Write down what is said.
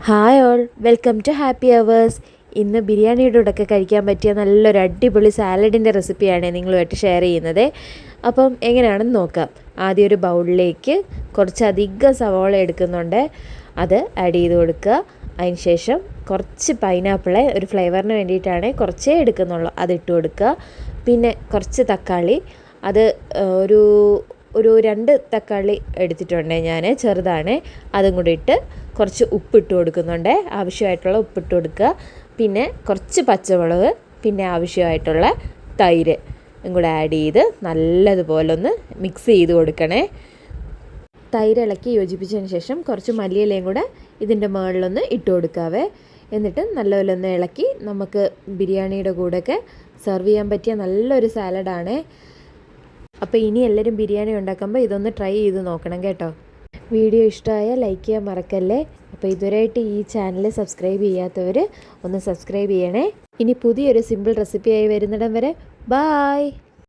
Hi all, welcome to happy hours. ഇന്ന് ബിരിയാണിയുടെ കൂടെയൊക്കെ കഴിക്കാൻ പറ്റിയ നല്ലൊരു അടിപൊളി സാലഡിൻ്റെ റെസിപ്പിയാണ് നിങ്ങളുമായിട്ട് ഷെയർ ചെയ്യുന്നത്. അപ്പം എങ്ങനെയാണെന്ന് നോക്കാം. ആദ്യം ഒരു ബൗളിലേക്ക് കുറച്ചധികം സവാള എടുക്കുന്നുണ്ട്, അത് ആഡ് ചെയ്ത് കൊടുക്കുക. അതിന് ശേഷം കുറച്ച് പൈനാപ്പിള് ഒരു ഫ്ലേവറിന് വേണ്ടിയിട്ടാണ് കുറച്ചേ എടുക്കുന്നുള്ളൂ, അതിട്ട് കൊടുക്കുക. പിന്നെ കുറച്ച് തക്കാളി, അത് ഒരു 2 തക്കാളി എടുത്തിട്ടുണ്ട് ഞാൻ, ചെറുതാണ്. അതും കൂടി ഇട്ട് കുറച്ച് ഉപ്പിട്ട് കൊടുക്കുന്നുണ്ട്, ആവശ്യമായിട്ടുള്ള ഉപ്പിട്ട് കൊടുക്കുക. പിന്നെ കുറച്ച് പച്ചമുളക്, പിന്നെ ആവശ്യമായിട്ടുള്ള തൈര് കൂടെ ആഡ് ചെയ്ത് നല്ലതുപോലെ ഒന്ന് മിക്സ് ചെയ്ത് കൊടുക്കണേ. തൈര് ഇളക്കി യോജിപ്പിച്ചതിന് ശേഷം കുറച്ച് മല്ലിയിലയും കൂടെ ഇതിൻ്റെ മുകളിലൊന്ന് ഇട്ട് കൊടുക്കാവേ. എന്നിട്ട് നല്ലപോലെ ഒന്ന് ഇളക്കി നമുക്ക് ബിരിയാണിയുടെ കൂടെയൊക്കെ സെർവ് ചെയ്യാൻ പറ്റിയ നല്ലൊരു സാലഡാണ്. അപ്പോൾ ഇനി എല്ലാവരും ബിരിയാണി ഉണ്ടാക്കുമ്പോൾ ഇതൊന്ന് ട്രൈ ചെയ്ത് നോക്കണം കേട്ടോ. വീഡിയോ ഇഷ്ടമായാൽ ലൈക്ക് ചെയ്യാൻ മറക്കല്ലേ. അപ്പോൾ ഇതുവരെയായിട്ട് ഈ ചാനൽ സബ്സ്ക്രൈബ് ചെയ്യാത്തവർ ഒന്ന് സബ്സ്ക്രൈബ് ചെയ്യണേ. ഇനി പുതിയൊരു സിമ്പിൾ റെസിപ്പിയായി വരുന്നിടം വരെ ബായ്.